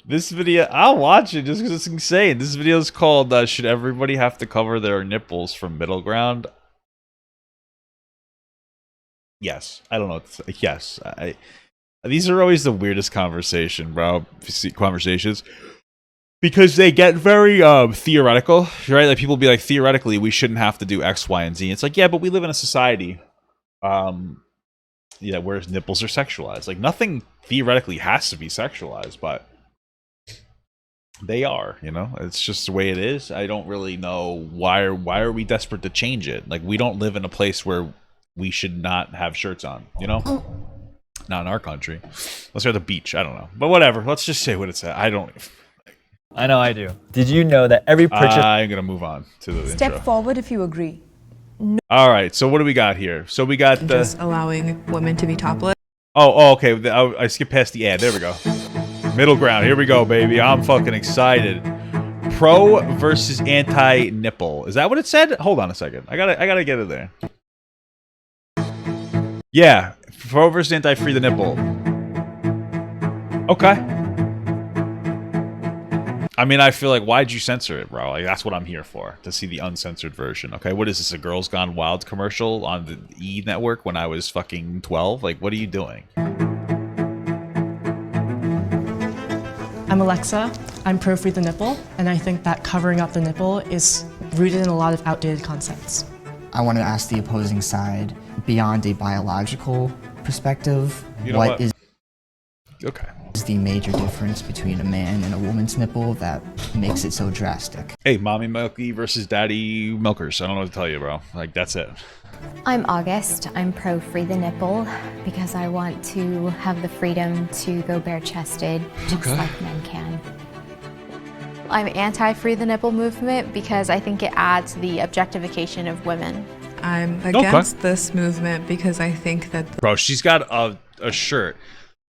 This video, I'll watch it just because it's insane. This video is called "Should Everybody Have to Cover Their Nipples" from Middle Ground. Yes, I don't know. Yes, these are always the weirdest conversations, because they get very theoretical, right? Like people be like, theoretically, we shouldn't have to do X, Y, and Z. It's like, yeah, but we live in a society, where nipples are sexualized. Like nothing theoretically has to be sexualized, but they are. It's just the way it is. I don't really know why are we desperate to change it? Like we don't live in a place where we should not have shirts on, Not in our country. Let's go to the beach. I don't know. But whatever. Let's just say what it said. I know I do. Did you know that every purchase... I'm going to move on to the Step intro. forward if you agree. No. All right. So what do we got here? So we got just allowing women to be topless. Oh, okay. I skipped past the ad. There we go. Middle ground. Here we go, baby. I'm fucking excited. Pro versus anti-nipple. Is that what it said? Hold on a second. I gotta get it there. Yeah, pro versus anti-free the nipple. Okay. I mean, I feel like, why'd you censor it, bro? Like, that's what I'm here for, to see the uncensored version. Okay, what is this, a Girls Gone Wild commercial on the E! Network when I was fucking 12? Like, what are you doing? I'm Alexa. I'm pro free the nipple, and I think that covering up the nipple is rooted in a lot of outdated concepts. I want to ask the opposing side, beyond a biological perspective, what is okay. the major difference between a man and a woman's nipple that makes it so drastic? Hey, mommy milky versus daddy milkers. I don't know what to tell you, bro. Like, that's it. I'm August. I'm pro free the nipple because I want to have the freedom to go bare-chested just like men can. I'm anti-free the nipple movement because I think it adds to the objectification of women. I'm against this movement because I think that... Bro, she's got a shirt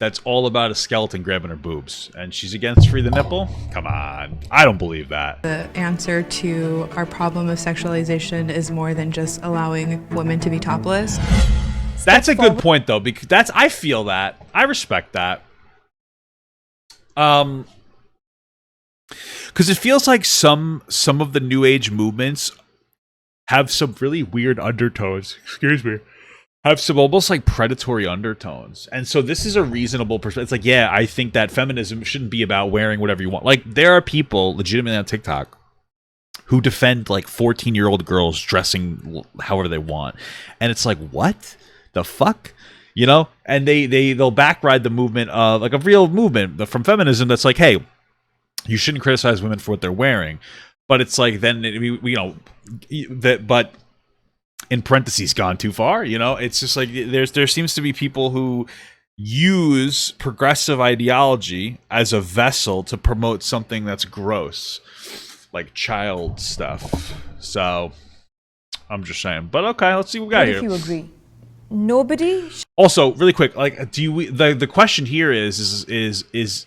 that's all about a skeleton grabbing her boobs, and she's against free the nipple? Come on. I don't believe that. The answer to our problem of sexualization is more than just allowing women to be topless. That's a good point, though, because I feel that. I respect that. Because it feels like some of the new age movements have some really weird undertones. Excuse me. Have some almost like predatory undertones. And so this is a reasonable perspective. It's like, yeah, I think that feminism shouldn't be about wearing whatever you want. Like, there are people legitimately on TikTok who defend like 14-year-old girls dressing however they want. And it's like, what the fuck? And they'll backride the movement of like a real movement from feminism that's like, hey, you shouldn't criticize women for what they're wearing. But it's like, then but in parentheses, gone too far. It's just like there seems to be people who use progressive ideology as a vessel to promote something that's gross, like child stuff. So I'm just saying. But okay, let's see what we got here. If you agree, nobody. Also, really quick, like, the question here is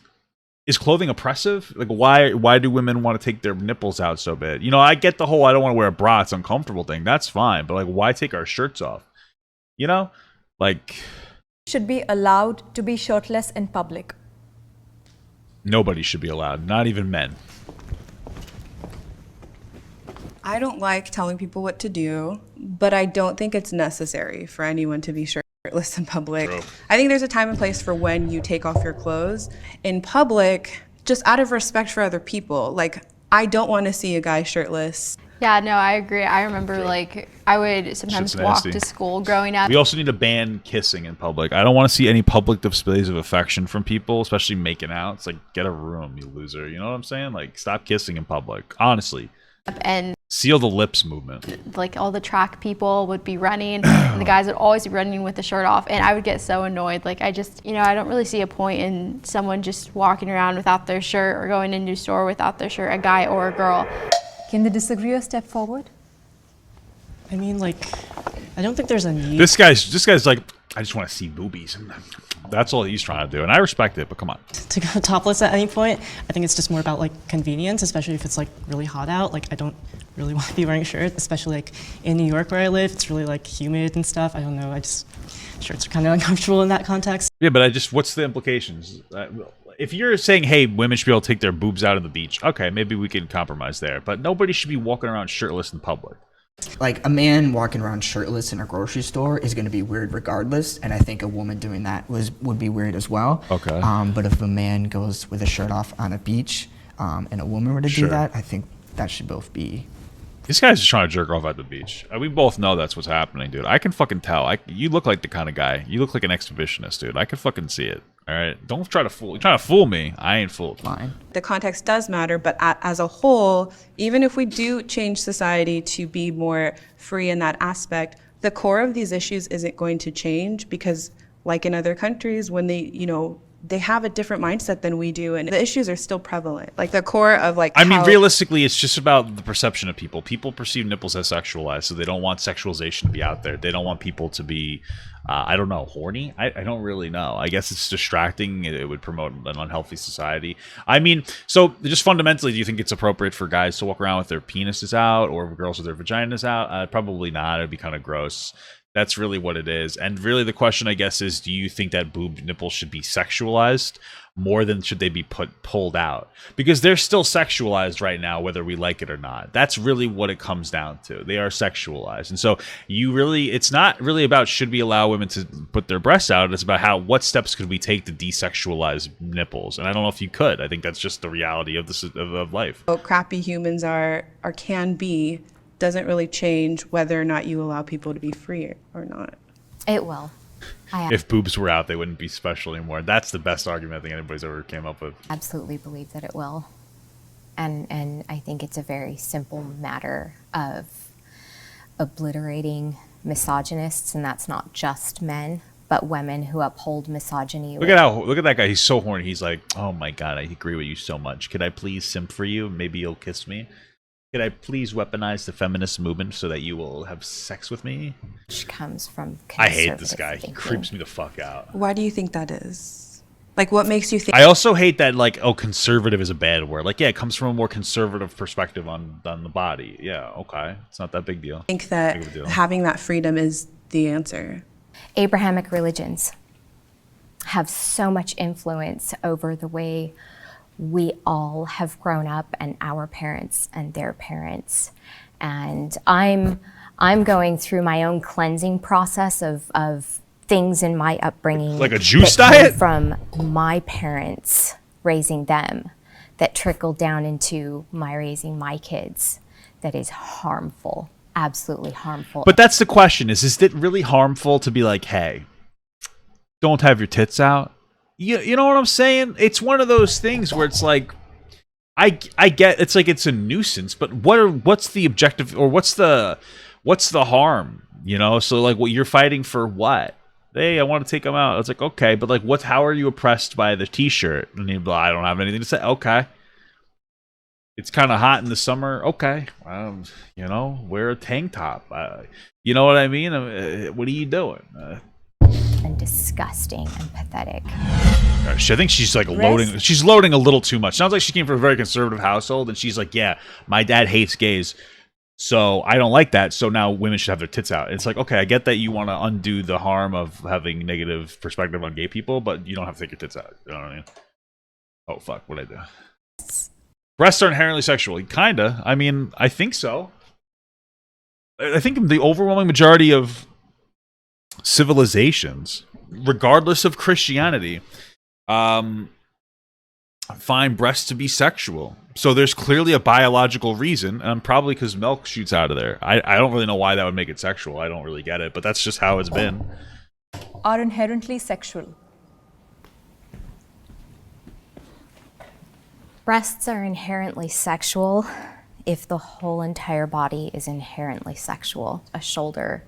clothing oppressive? Like, why do women want to take their nipples out so bad? I get the whole I don't want to wear a bra, it's uncomfortable thing. That's fine. But, like, why take our shirts off? Like... should be allowed to be shirtless in public. Nobody should be allowed. Not even men. I don't like telling people what to do, but I don't think it's necessary for anyone to be shirtless in public. True. I think there's a time and place for when you take off your clothes. In public, just out of respect for other people, like, I don't want to see a guy shirtless. Yeah, no, I agree. I remember, like, I would sometimes walk to school growing up. We also need to ban kissing in public. I don't want to see any public displays of affection from people, especially making out. It's like, get a room, you loser. You know what I'm saying? Like, stop kissing in public. Honestly. And seal the lips movement. Like, all the track people would be running, and the guys would always be running with the shirt off, and I would get so annoyed. Like, I just, I don't really see a point in someone just walking around without their shirt or going into a store without their shirt, a guy or a girl. Can they disagree or step forward? I mean, like, I don't think there's a need. This guy's like, I just want to see boobies. And that's all he's trying to do. And I respect it, but come on. To go topless at any point, I think it's just more about like convenience, especially if it's like really hot out. Like I don't really want to be wearing a shirt, especially like in New York where I live. It's really like humid and stuff. I don't know. Shirts are kind of uncomfortable in that context. Yeah, but what's the implications? If you're saying, hey, women should be able to take their boobs out on the beach, okay, maybe we can compromise there. But nobody should be walking around shirtless in public. Like, a man walking around shirtless in a grocery store is going to be weird regardless, and I think a woman doing that would be weird as well. Okay. But if a man goes with a shirt off on a beach, and a woman were to do that, I think that should both be... This guy's just trying to jerk off at the beach. We both know that's what's happening, dude. I can fucking tell. You look like the kind of guy. You look like an exhibitionist, dude. I can fucking see it. All right? Don't try to fool. You're trying to fool me. I ain't fooled. Fine. The context does matter, but as a whole, even if we do change society to be more free in that aspect, the core of these issues isn't going to change because, like in other countries, when they have a different mindset than we do, and the issues are still prevalent. Like the core of like. I mean, realistically, it's just about the perception of people. People perceive nipples as sexualized, so they don't want sexualization to be out there. They don't want people to be, I don't know, horny. I don't really know. I guess it's distracting. It would promote an unhealthy society. I mean, so just fundamentally, do you think it's appropriate for guys to walk around with their penises out, or girls with their vaginas out? Probably not. It'd be kind of gross. That's really what it is. And really the question, I guess, is do you think that boob nipples should be sexualized more than should they be pulled out? Because they're still sexualized right now, whether we like it or not. That's really what it comes down to. They are sexualized. And so it's not really about should we allow women to put their breasts out. It's about what steps could we take to desexualize nipples? And I don't know if you could. I think that's just the reality of of life. How crappy humans are or can be doesn't really change whether or not you allow people to be free or not. It will. If boobs were out, they wouldn't be special anymore. That's the best argument I think anybody's ever came up with. Absolutely believe that it will. And I think it's a very simple matter of obliterating misogynists, and that's not just men, but women who uphold misogyny. Look at that guy. He's so horny. He's like, oh my God, I agree with you so much. Could I please simp for you? Maybe you'll kiss me. Could I please weaponize the feminist movement so that you will have sex with me? Which comes from I hate this guy. thinking. He creeps me the fuck out. Why do you think that is? Like, what makes you think? I also hate that, like, oh, conservative is a bad word. Like, yeah, it comes from a more conservative perspective on the body. Yeah, okay. It's not that big deal. I think that having that freedom is the answer. Abrahamic religions have so much influence over the way we all have grown up, and our parents and their parents. And I'm going through my own cleansing process of things in my upbringing. Like a juice that came diet? From my parents raising them that trickled down into my raising my kids that is harmful, absolutely harmful. But that's the question is it really harmful to be like, hey, don't have your tits out? You know what I'm saying? It's one of those things where it's like, I get it's like it's a nuisance, but what's the objective or what's the harm? You know, so like what you're fighting for what? Hey, I want to take them out. It's like, okay, but like how are you oppressed by the t-shirt? And you're like, I don't have anything to say. Okay. It's kind of hot in the summer. Okay. You know, wear a tank top. You know what I mean? What are you doing? And disgusting and pathetic. I think she's like loading. She's loading a little too much. Sounds like she came from a very conservative household, and she's like, "Yeah, my dad hates gays, so I don't like that. So now women should have their tits out." It's like, okay, I get that you want to undo the harm of having negative perspective on gay people, but you don't have to take your tits out. You know what I mean? Oh fuck, what'd I do? Breasts are inherently sexual. Kinda. I mean, I think so. I think the overwhelming majority of civilizations, regardless of Christianity, find breasts to be sexual. So there's clearly a biological reason, and probably because milk shoots out of there. I don't really know why that would make it sexual. I don't really get it, but that's just how it's been. Are inherently sexual. Breasts are inherently sexual if the whole entire body is inherently sexual. A shoulder,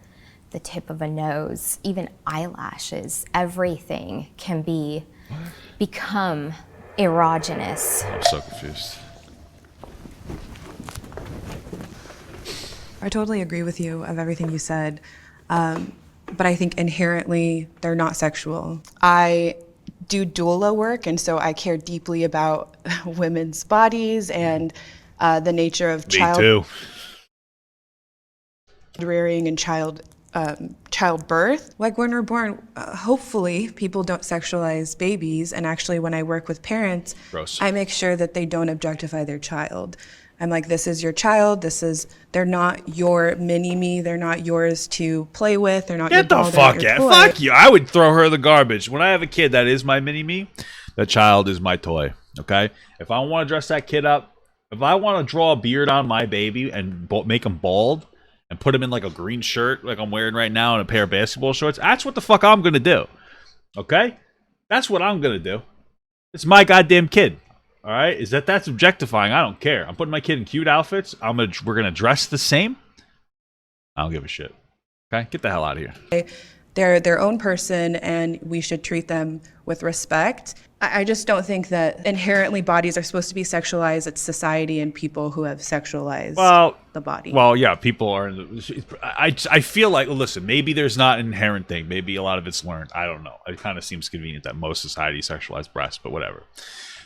the tip of a nose, even eyelashes, everything can become erogenous. I'm so confused. I totally agree with you of everything you said. but I think inherently they're not sexual. I do doula work, and so I care deeply about women's bodies and the nature of Me too. rearing and childbirth. Like when we're born, hopefully people don't sexualize babies. And actually, when I work with parents, Gross. I make sure that they don't objectify their child. I'm like, this is your child. They're not your mini me. They're not yours to play with. They're not your Get the doll. They're not fuck your out. toy. Fuck you. I would throw her in the garbage. When I have a kid that is my mini me, that child is my toy. Okay? If I want to dress that kid up, if I want to draw a beard on my baby and make him bald and put him in like a green shirt like I'm wearing right now and a pair of basketball shorts, that's what the fuck I'm going to do. Okay? That's what I'm going to do. It's my goddamn kid. All right, that's objectifying? I don't care. I'm putting my kid in cute outfits. We're gonna dress the same. I don't give a shit. Okay, get the hell out of here. They're their own person, and we should treat them with respect. I just don't think that inherently bodies are supposed to be sexualized. It's society and people who have sexualized the body. Well, yeah, people are. I feel like, listen, maybe there's not an inherent thing. Maybe a lot of it's learned. I don't know. It kind of seems convenient that most society sexualize breasts, but whatever.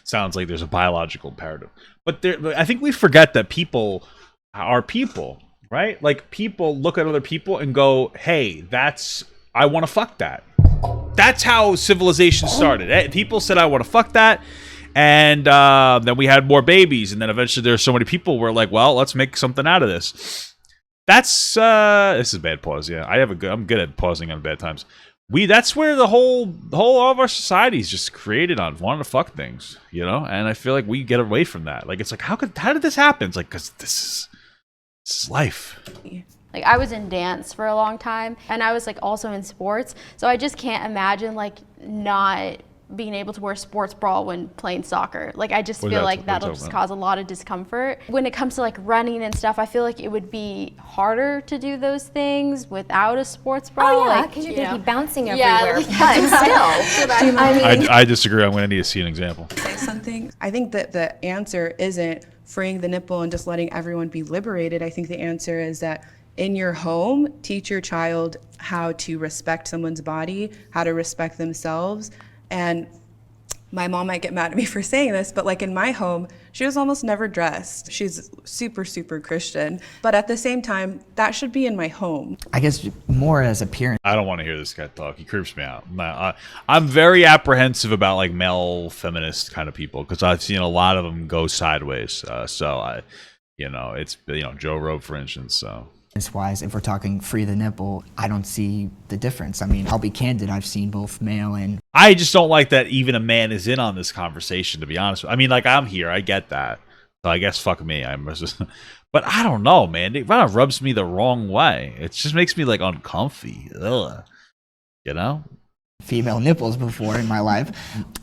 Sounds like there's a biological imperative. But I think we forget that people are people, right? Like people look at other people and go, hey, I want to fuck that. That's how civilization started. People said, I want to fuck that. And then we had more babies. And then eventually there's so many people were like, well, let's make something out of this. That's, this is a bad pause. Yeah, I'm good at pausing on bad times. That's where the whole all of our society is just created on wanting to fuck things, you know? And I feel like we get away from that. Like, it's like, how did this happen? It's like, because this is life. Like, I was in dance for a long time, and I was like also in sports, so I just can't imagine like not being able to wear a sports bra when playing soccer. Like, I just feel like that'll just cause a lot of discomfort. When it comes to like running and stuff, I feel like it would be harder to do those things without a sports bra. Oh yeah, like, because you're gonna be bouncing Yeah, everywhere. like, But still, I mean, I disagree. I'm going to need to see an example. Say something. I think that the answer isn't freeing the nipple and just letting everyone be liberated. I think the answer is that in your home, teach your child how to respect someone's body, how to respect themselves. And my mom might get mad at me for saying this, but like in my home, she was almost never dressed. She's super, super Christian. But at the same time, that should be in my home. I guess more as a parent. I don't want to hear this guy talk. He creeps me out. I'm very apprehensive about like male feminist kind of people because I've seen a lot of them go sideways. It's Joe Rogan, for instance. So. Wise, if we're talking free the nipple, I don't see the difference. I mean, I'll be candid. I've seen both male and. I just don't like that even a man is in on this conversation, to be honest. I mean, like, I'm here. I get that. So I guess fuck me. But I don't know, man. It kind of rubs me the wrong way. It just makes me like uncomfy. Ugh. You know? Female nipples before in my life,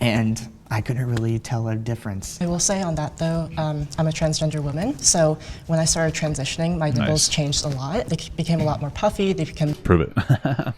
and I couldn't really tell a difference. I will say on that though, I'm a transgender woman, so when I started transitioning, my nipples changed a lot. They became a lot more puffy. They became Prove it.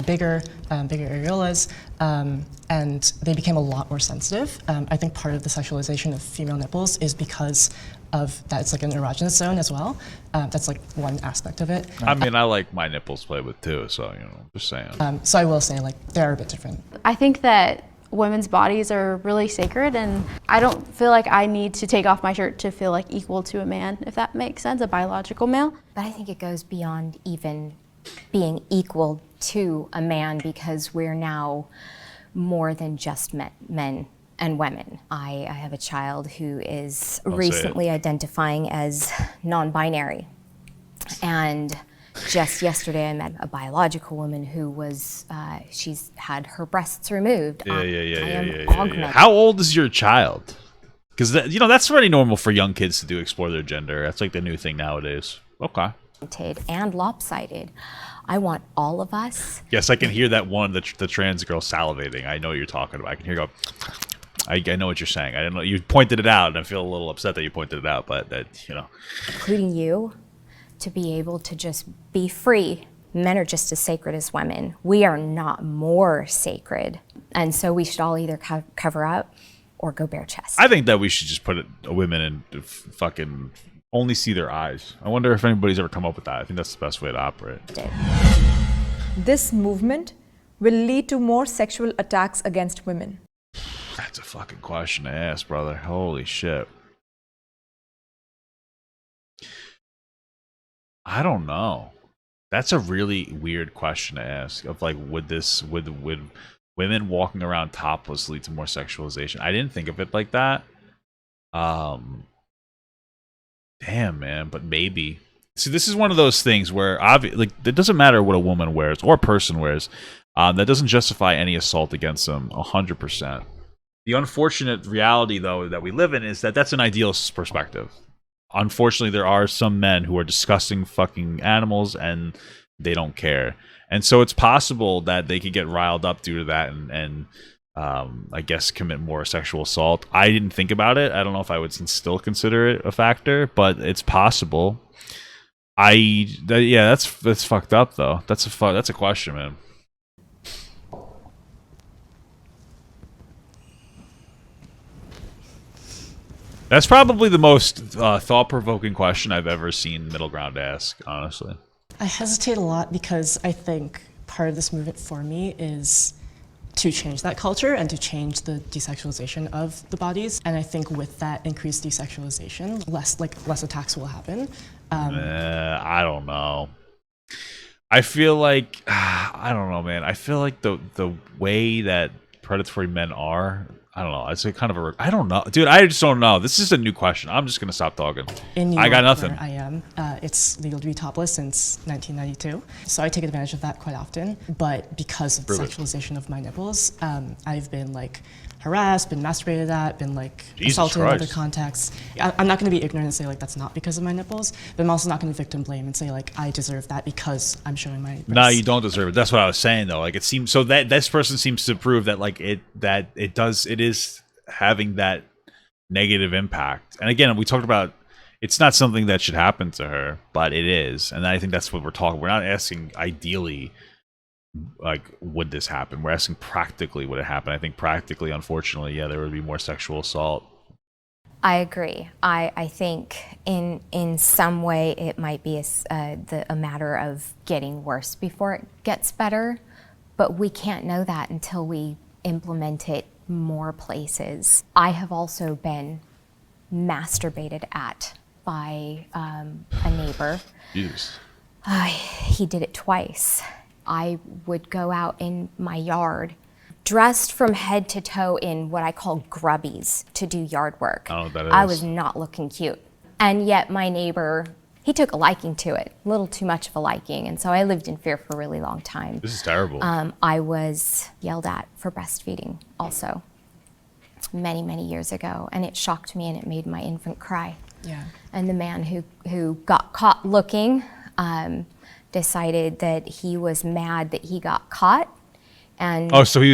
bigger areolas, and they became a lot more sensitive. I think part of the sexualization of female nipples is because of that it's like an erogenous zone as well. That's like one aspect of it. I mean, I like my nipples played with too, so, just saying. So I will say, like, they are a bit different. I think that women's bodies are really sacred, and I don't feel like I need to take off my shirt to feel like equal to a man, if that makes sense, a biological male. but I think it goes beyond even being equal to a man because we're now more than just men and women. I have a child who is recently identifying as non-binary, and just yesterday I met a biological woman who was, she's had her breasts removed. Yeah. How old is your child? Because, that's pretty normal for young kids to explore their gender. That's like the new thing nowadays. Okay. And lopsided. I want all of us. Yes, I can hear that one, the trans girl salivating. I know what you're talking about. I can hear her go. I know what you're saying. I didn't know you pointed it out, and I feel a little upset that you pointed it out. But including you, to be able to just be free. Men are just as sacred as women. We are not more sacred, and so we should all either cover up or go bare chest. I think that we should just put women in fucking only see their eyes. I wonder if anybody's ever come up with that. I think that's the best way to operate. this movement will lead to more sexual attacks against women? That's a fucking question to ask, brother. Holy shit. I don't know. That's a really weird question to ask. Of like, would women walking around topless lead to more sexualization? I didn't think of it like that. Damn, man, but maybe. See, this is one of those things where like it doesn't matter what a woman wears or a person wears. That doesn't justify any assault against them 100%. The unfortunate reality, though, that we live in is that that's an idealist perspective. Unfortunately, there are some men who are disgusting fucking animals and they don't care. And so it's possible that they could get riled up due to that and I guess commit more sexual assault. I didn't think about it. I don't know if I would still consider it a factor, but it's possible. Yeah, that's fucked up though. That's a question, man. That's probably the most thought-provoking question I've ever seen Middle Ground ask, honestly. I hesitate a lot because I think part of this movement for me is to change that culture and to change the desexualization of the bodies. And I think with that increased desexualization, less attacks will happen. I don't know. I feel like I don't know, man. I feel like the way that predatory men are, I don't know. It's a kind of a. I don't know, dude. I just don't know. This is a new question. I'm just gonna stop talking. In New I got York, nothing. where I am, it's legal to be topless since 1992, so I take advantage of that quite often. But because of the sexualization of my nipples, I've been like harassed, been masturbated at, been like assaulted in other contexts. I'm not going to be ignorant and say like that's not because of my nipples, but I'm also not going to victim blame and say like I deserve that because I'm showing my breasts. No, you don't deserve it. That's what I was saying though. Like it seems so that this person seems to prove that like it is having that negative impact. And again, we talked about it's not something that should happen to her, but it is. And I think that's what we're talking. We're not asking ideally like would this happen. We're asking practically would it happen. I think practically, unfortunately, yeah, there would be more sexual assault. I agree. I think in some way it might be a matter of getting worse before it gets better, but we can't know that until we implement it more places. I have also been masturbated at by a neighbor. Jesus. He did it twice. I would go out in my yard dressed from head to toe in what I call grubbies to do yard work. I don't know what that is. I was not looking cute. And yet my neighbor, he took a liking to it, a little too much of a liking. And so I lived in fear for a really long time. This is terrible. I was yelled at for breastfeeding also many, many years ago. And it shocked me and it made my infant cry. Yeah. And the man who got caught looking decided that he was mad that he got caught. And so he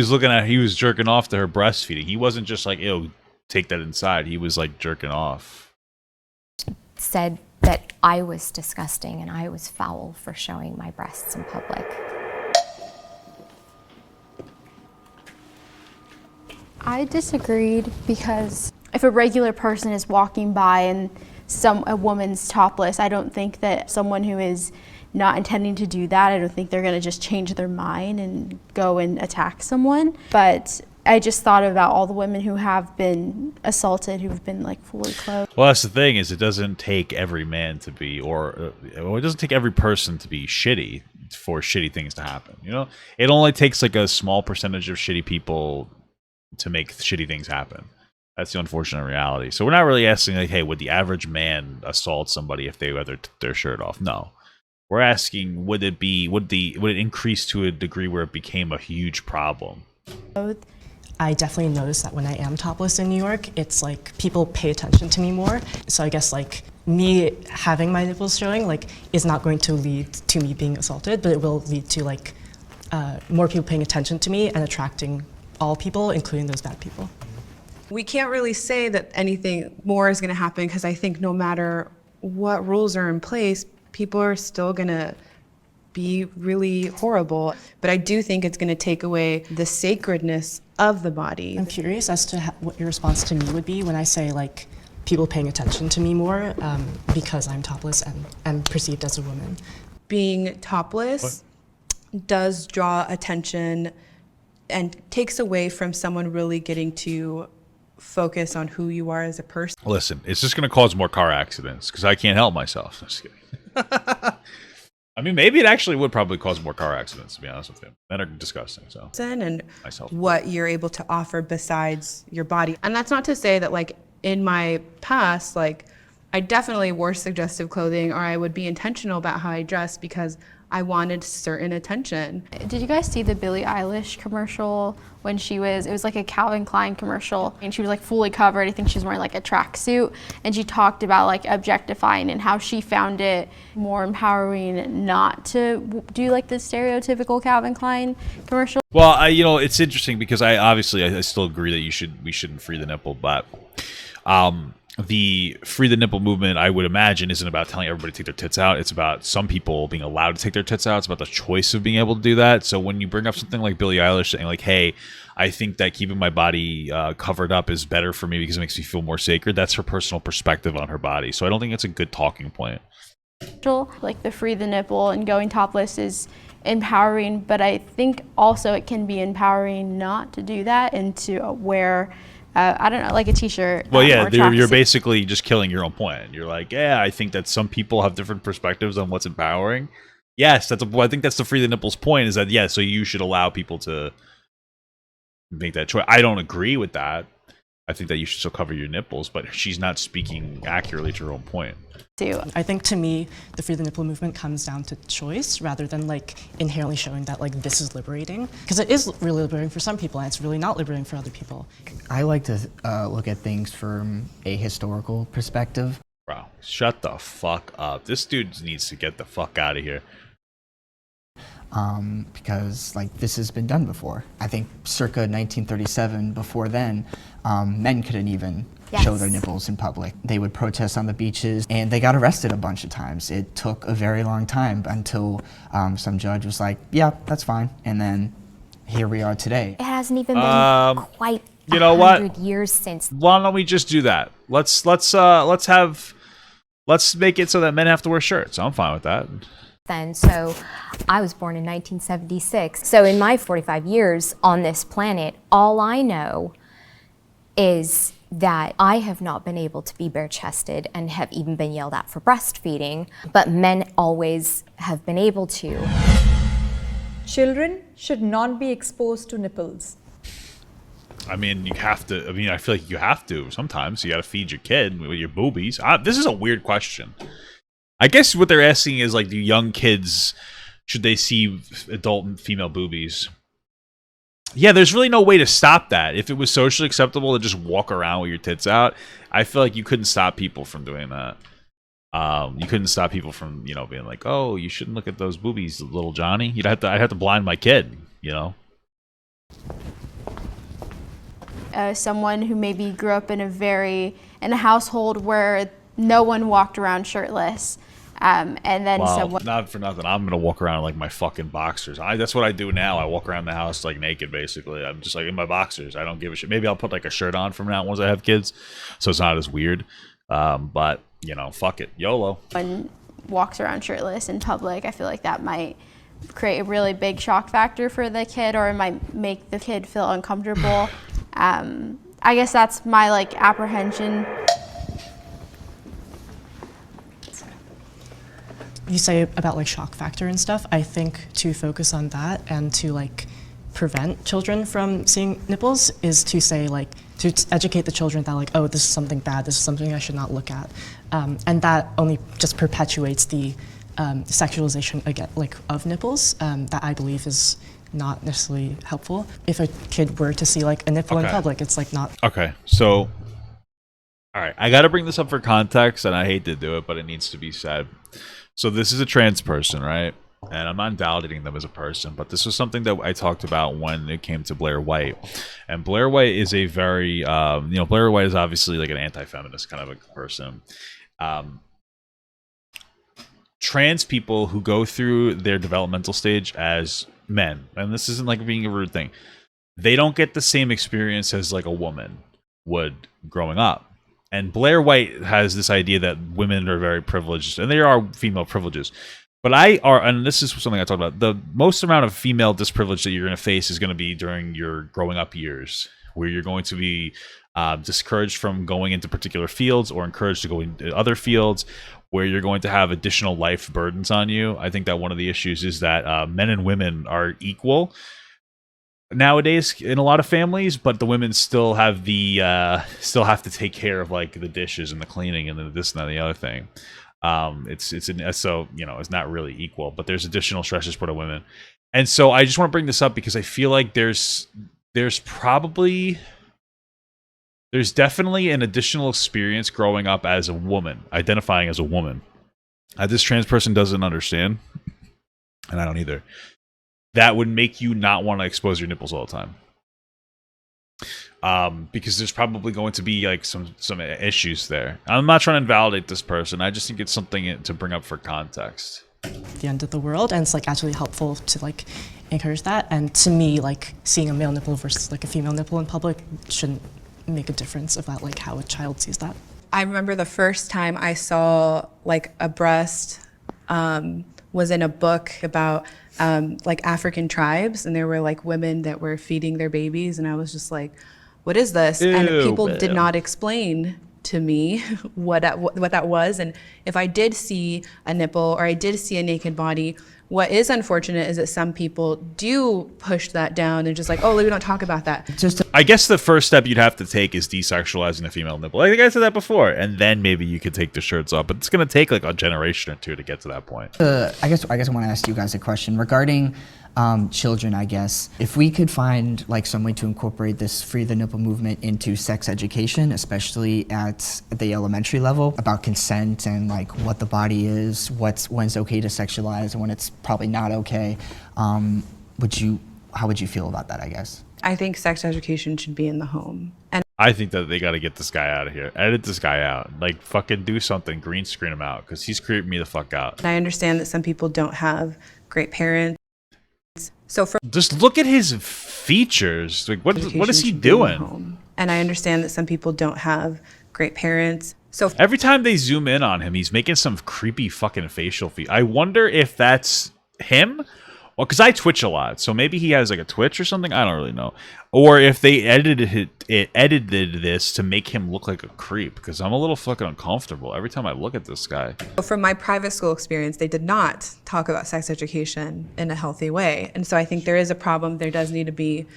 was jerking off to her breastfeeding. He wasn't just like, ew, take that inside. He was like jerking off. Said that I was disgusting and I was foul for showing my breasts in public. I disagreed because if a regular person is walking by and a woman's topless, I don't think that someone who is not intending to do that, I don't think they're going to just change their mind and go and attack someone. But I just thought about all the women who have been assaulted, who've been like fully clothed. Well, that's the thing is it doesn't take every man to be, it doesn't take every person to be shitty for shitty things to happen. You know, it only takes like a small percentage of shitty people to make shitty things happen. That's the unfortunate reality. So we're not really asking like, hey, would the average man assault somebody if they had their shirt off? No. We're asking, would it increase to a degree where it became a huge problem? I definitely notice that when I am topless in New York, it's like people pay attention to me more. So I guess like me having my nipples showing like is not going to lead to me being assaulted, but it will lead to like more people paying attention to me and attracting all people, including those bad people. We can't really say that anything more is going to happen because I think no matter what rules are in place, people are still going to be really horrible. But I do think it's going to take away the sacredness of the body. I'm curious as to what your response to me would be when I say like people paying attention to me more because I'm topless and am perceived as a woman. Being topless, does draw attention and takes away from someone really getting to focus on who you are as a person. Listen, it's just going to cause more car accidents because I can't help myself. Just kidding. I mean, maybe it actually would probably cause more car accidents, to be honest with you. Men are disgusting, so. And Myself. what you're able to offer besides your body. And that's not to say that, like, in my past, like, I definitely wore suggestive clothing, or I would be intentional about how I dressed because I wanted certain attention. Did you guys see the Billie Eilish commercial when it was like a Calvin Klein commercial, and she was like fully covered. I think she was wearing like a tracksuit, and she talked about like objectifying and how she found it more empowering not to do like the stereotypical Calvin Klein commercial. Well, it's interesting because I still agree that we shouldn't free the nipple, but the free the nipple movement, I would imagine, isn't about telling everybody to take their tits out. It's about some people being allowed to take their tits out. It's about the choice of being able to do that. So when you bring up something like Billie Eilish saying like, hey, I think that keeping my body covered up is better for me because it makes me feel more sacred, that's her personal perspective on her body. So I don't think it's a good talking point. Like the free the nipple and going topless is empowering, but I think also it can be empowering not to do that and to wear I don't know, like a t-shirt. Well, yeah, or a you're tracksuit. basically just killing your own point. You're like, yeah, I think that some people have different perspectives on what's empowering. Yes, I think that's the free the nipples point, is that, yeah, so you should allow people to make that choice. I don't agree with that. I think that you should still cover your nipples, but she's not speaking accurately to her own point. I think to me, the free the nipple movement comes down to choice rather than like inherently showing that like this is liberating. Because it is really liberating for some people and it's really not liberating for other people. I like to look at things from a historical perspective. Bro, shut the fuck up. This dude needs to get the fuck out of here. Because like this has been done before. I think circa 1937, before then, men couldn't even show their nipples in public. They would protest on the beaches and they got arrested a bunch of times. It took a very long time until some judge was like, yeah, that's fine. And then here we are today. It hasn't even been quite you know what? 100 years since. Why don't we just do that? Let's make it so that men have to wear shirts. I'm fine with that. Then, so I was born in 1976. So in my 45 years on this planet, all I know is that I have not been able to be bare-chested and have even been yelled at for breastfeeding, but men always have been able to. Children should not be exposed to nipples. I mean, you have to. I mean, I feel like you have to. Sometimes you got to feed your kid with your boobies. This is a weird question. I guess what they're asking is, like, do young kids, should they see adult female boobies? Yeah, there's really no way to stop that. If it was socially acceptable to just walk around with your tits out, I feel like you couldn't stop people from doing that. You couldn't stop people from, being like, oh, you shouldn't look at those boobies, little Johnny. I'd have to blind my kid, Someone who maybe grew up in a household where no one walked around shirtless. And then someone... Not for nothing, I'm gonna walk around in, like, my fucking boxers. That's what I do now. I walk around the house, like, naked, basically. I'm just, like, in my boxers. I don't give a shit. Maybe I'll put, like, a shirt on from now on once I have kids, so it's not as weird. But, fuck it. YOLO. When walks around shirtless in public, I feel like that might create a really big shock factor for the kid, or it might make the kid feel uncomfortable. I guess that's my, like, apprehension. You say about like shock factor and stuff, I think to focus on that and to like prevent children from seeing nipples is to say like, to educate the children that like, oh, this is something bad, this is something I should not look at. And that only just perpetuates the sexualization again, like of nipples that I believe is not necessarily helpful. If a kid were to see like a nipple in public, it's like not. Okay, so, all right, I gotta bring this up for context, and I hate to do it, but it needs to be said. So this is a trans person, right? And I'm not invalidating them as a person, but this was something that I talked about when it came to Blair White. And Blair White is a very, Blair White is obviously like an anti-feminist kind of a person. Trans people who go through their developmental stage as men, and this isn't like being a rude thing, they don't get the same experience as like a woman would growing up. And Blair White has this idea that women are very privileged, and there are female privileges, But and this is something I talked about, the most amount of female disprivilege that you're going to face is going to be during your growing up years, where you're going to be discouraged from going into particular fields or encouraged to go into other fields, where you're going to have additional life burdens on you. I think that one of the issues is that men and women are equal nowadays in a lot of families, but the women still have still have to take care of like the dishes and the cleaning and the this and that and the other thing. So it's not really equal, but there's additional stresses put on women. And so I just want to bring this up because I feel like there's definitely an additional experience growing up as a woman, identifying as a woman. This trans person doesn't understand, and I don't either. That would make you not want to expose your nipples all the time. Because there's probably going to be like some issues there. I'm not trying to invalidate this person. I just think it's something to bring up for context. The end of the world, and it's like actually helpful to like encourage that. And to me, like seeing a male nipple versus like a female nipple in public shouldn't make a difference about like how a child sees that. I remember the first time I saw like a breast was in a book about like African tribes, and there were like women that were feeding their babies, and I was just like, what is this? And people did not explain to me what that was. And if I did see a nipple or I did see a naked body, what is unfortunate is that some people do push that down and just like, oh, we don't talk about that. I guess the first step you'd have to take is desexualizing the female nipple. I think I said that before, and then maybe you could take the shirts off. But it's going to take like a generation or two to get to that point. I guess I want to ask you guys a question regarding children. I guess if we could find like some way to incorporate this free the nipple movement into sex education, especially at the elementary level, about consent and like what the body is, when it's okay to sexualize and when it's probably not okay. How would you feel about that, I guess? I think sex education should be in the home. And I think that they got to get this guy out of here. Edit this guy out. Like, fucking do something. Green screen him out, because he's creeping me the fuck out. I understand that some people don't have great parents. So just look at his features. Like, what is he doing? And I understand that some people don't have great parents. So every time they zoom in on him, he's making some creepy fucking facial feet. I wonder if that's him. Well, because I Twitch a lot, so maybe he has like a Twitch or something. I don't really know. Or if they edited this to make him look like a creep, because I'm a little fucking uncomfortable every time I look at this guy. From my private school experience, they did not talk about sex education in a healthy way. And so I think there is a problem. There does need to be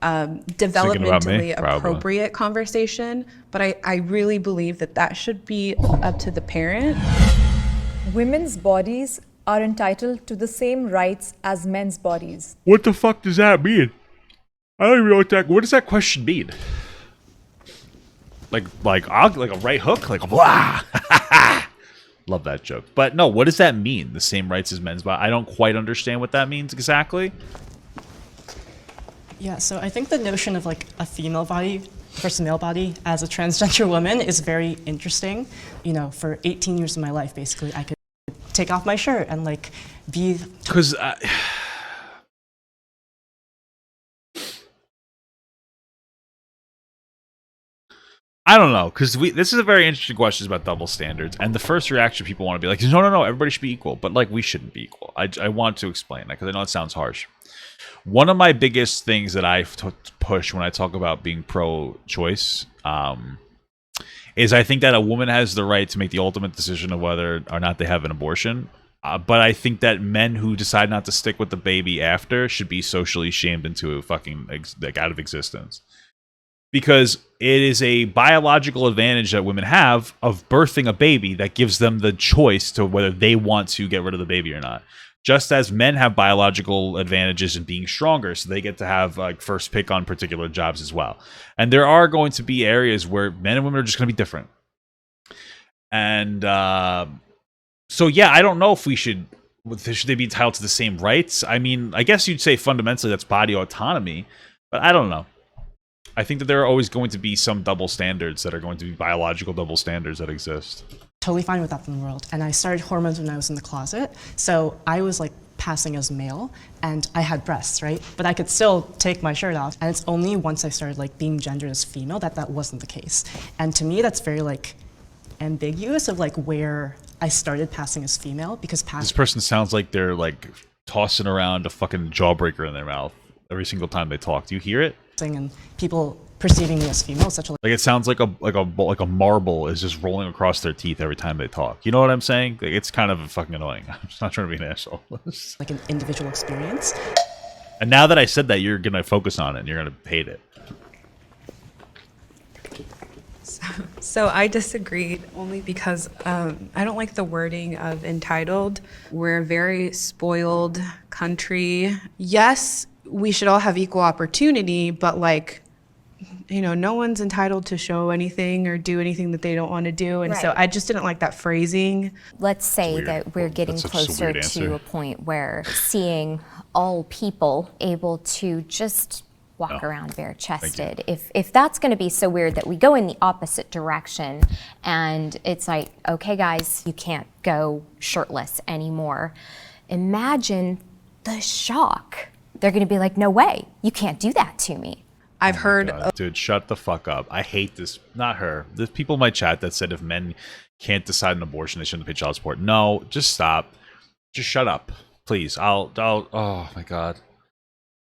developmentally appropriate conversation. But I really believe that should be up to the parent. Women's bodies are entitled to the same rights as men's bodies. What the fuck does that mean? I don't even know what does that question mean? Like a right hook? Like, blah. Love that joke. But no, what does that mean? The same rights as men's body? I don't quite understand what that means exactly. Yeah, so I think the notion of like a female body versus a male body as a transgender woman is very interesting. You know, for 18 years of my life, basically, I could take off my shirt and like be. Because I don't know, because this is a very interesting question about double standards, and the first reaction people want to be like, no, everybody should be equal, but like we shouldn't be equal. I want to explain that because I know it sounds harsh. One of my biggest things that I push when I talk about being pro-choice is I think that a woman has the right to make the ultimate decision of whether or not they have an abortion. But I think that men who decide not to stick with the baby after should be socially shamed into fucking out of existence. Because it is a biological advantage that women have of birthing a baby that gives them the choice to whether they want to get rid of the baby or not. Just as men have biological advantages in being stronger, so they get to have like first pick on particular jobs as well. And there are going to be areas where men and women are just going to be different. And so yeah, I don't know if should they be entitled to the same rights? I mean, I guess you'd say fundamentally that's body autonomy, but I don't know. I think that there are always going to be some double standards that are going to be biological double standards that exist. Totally fine with that in the world. And I started hormones when I was in the closet. So I was like passing as male and I had breasts, right? But I could still take my shirt off. And it's only once I started like being gendered as female that wasn't the case. And to me, that's very like ambiguous of like where I started passing as female because This person sounds like they're like tossing around a fucking jawbreaker in their mouth every single time they talk. Do you hear it? and people perceiving me as female is such a Like it sounds like a marble is just rolling across their teeth every time they talk. You know what I'm saying? Like, it's kind of fucking annoying. I'm just not trying to be an asshole. like an individual experience. And now that I said that, you're gonna focus on it and you're gonna hate it. So I disagreed only because I don't like the wording of entitled. We're a very spoiled country. Yes, we should all have equal opportunity, but like, you know, no one's entitled to show anything or do anything that they don't want to do. And so Right. I just didn't like that phrasing. Let's say weird. that we're getting That's such a closer weird answer. to a point where seeing all people able to just walk around bare chested. If that's going to be so weird that we go in the opposite direction and it's like, okay, guys, you can't go shirtless anymore. Imagine the shock. They're going to be like, no way, you can't do that to me. I've heard God, dude, shut the fuck up. I hate this. Not her. There's people in my chat that said if men can't decide an abortion, they shouldn't pay child support. No, just stop. Just shut up, please. I'll. Oh my God,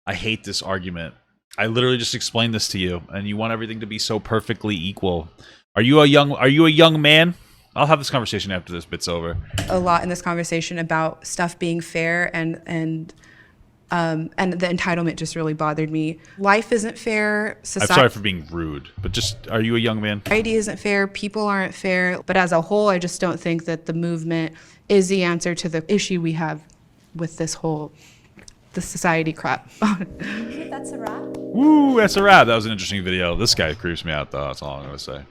I hate this argument. I literally just explained this to you, and you want everything to be so perfectly equal. Are you a young man? I'll have this conversation after this bit's over. a lot in this conversation about stuff being fair and the entitlement just really bothered me. Life isn't fair. I'm Society sorry for being rude, but just, are you a young man? isn't fair. People aren't fair. But as a whole, I just don't think that the movement is the answer to the issue we have with this whole the society crap. That's a wrap. Woo, that's a wrap. That was an interesting video. This guy creeps me out, though. That's all I'm gonna say.